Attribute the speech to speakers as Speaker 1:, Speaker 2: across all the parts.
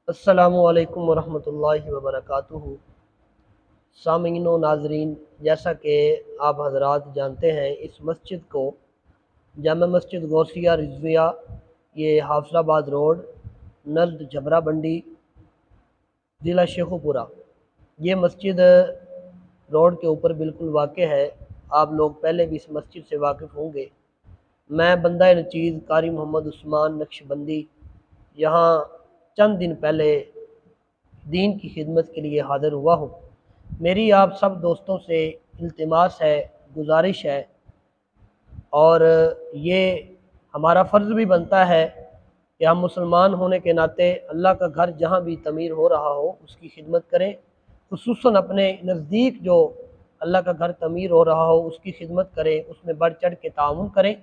Speaker 1: अस्सलामुअलैकुम वरहमतुल्लाहि वबरकातुहू। सामीन व नाजरीन, जैसा कि आप हजरात जानते हैं, इस मस्जिद को जामा मस्जिद गौसिया रिजविया, ये हाफिजाबाद रोड, नज़द जबरा बंडी, ज़िला शेखुपुरा, ये मस्जिद रोड के ऊपर बिल्कुल वाक़ है। आप लोग पहले भी इस मस्जिद से वाकिफ़ होंगे। मैं बंदा नचीज़ कारी मोहम्मद उस्मान नक्शबंदी यहाँ चंद दिन पहले दीन की खिदमत के लिए हाज़िर हुआ हूँ। मेरी आप सब दोस्तों से इल्तिमास है, गुजारिश है, और ये हमारा फ़र्ज़ भी बनता है कि हम मुसलमान होने के नाते अल्लाह का घर जहाँ भी तमीर हो रहा हो उसकी खिदमत करें। खुसूसन अपने नज़दीक जो अल्लाह का घर तमीर हो रहा हो उसकी खिदमत करें, उसमें बढ़ चढ़ के ताउन करें।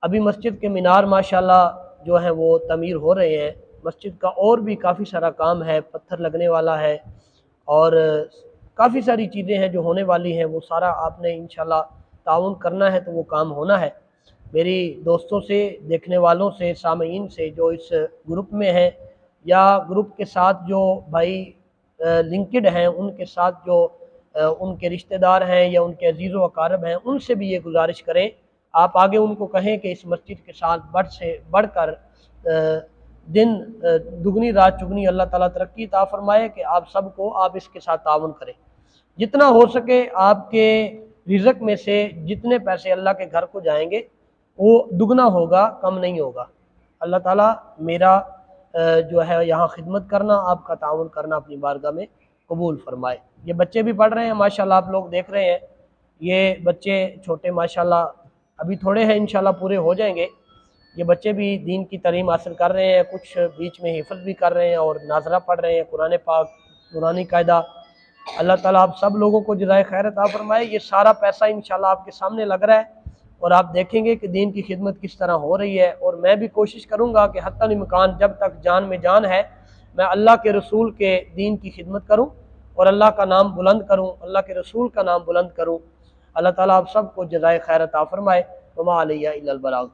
Speaker 1: अभी मस्जिद के मीनार माशाल्लाह जो हैं वो तमीर हो रहे हैं। मस्जिद का और भी काफ़ी सारा काम है, पत्थर लगने वाला है और काफ़ी सारी चीज़ें हैं जो होने वाली हैं। वो सारा आपने इंशाल्लाह ताउन करना है तो वो काम होना है। मेरी दोस्तों से, देखने वालों से, सामीन से जो इस ग्रुप में हैं या ग्रुप के साथ जो भाई लिंक्ड हैं, उनके साथ जो उनके रिश्तेदार हैं या उनके अजीज़ व अकारब हैं, उनसे भी ये गुजारिश करें, आप आगे उनको कहें कि इस मस्जिद के साथ बढ़कर दिन दुगनी रात चुगनी अल्लाह ताला तरक्की अता फरमाए कि आप सबको आप इसके साथ तावन करें। जितना हो सके आपके रिज़्क़ में से जितने पैसे अल्लाह के घर को जाएंगे वो दुगना होगा, कम नहीं होगा। अल्लाह ताला मेरा जो है यहाँ खिदमत करना, आपका ताउन करना अपनी बारगाह में कबूल फरमाए। ये बच्चे भी पढ़ रहे हैं माशाल्लाह, आप लोग देख रहे हैं। ये बच्चे छोटे माशाल्लाह अभी थोड़े हैं, इंशाल्लाह पूरे हो जाएंगे। ये बच्चे भी दीन की तालीम हासिल कर रहे हैं, कुछ बीच में हिफ्ज़ भी कर रहे हैं और नाज़रा पढ़ रहे हैं कुरान पाक, नूरानी कायदा। अल्लाह ताला आप सब लोगों को जज़ाए खैर अता फरमाए। ये सारा पैसा इंशाल्लाह आपके सामने लग रहा है और आप देखेंगे कि दीन की खिदमत किस तरह हो रही है। और मैं भी कोशिश करूँगा कि हत्तल इम्कान जब तक जान में जान है मैं अल्लाह के रसूल के दीन की खिदमत करूँ और अल्लाह का नाम बुलंद करूँ, अल्लाह के रसूल का नाम बुलंद करूँ। अल्लाह ताला आप सबको जज़ाए खैर अता फरमाए। वमा अलैया इल्लल बलाग।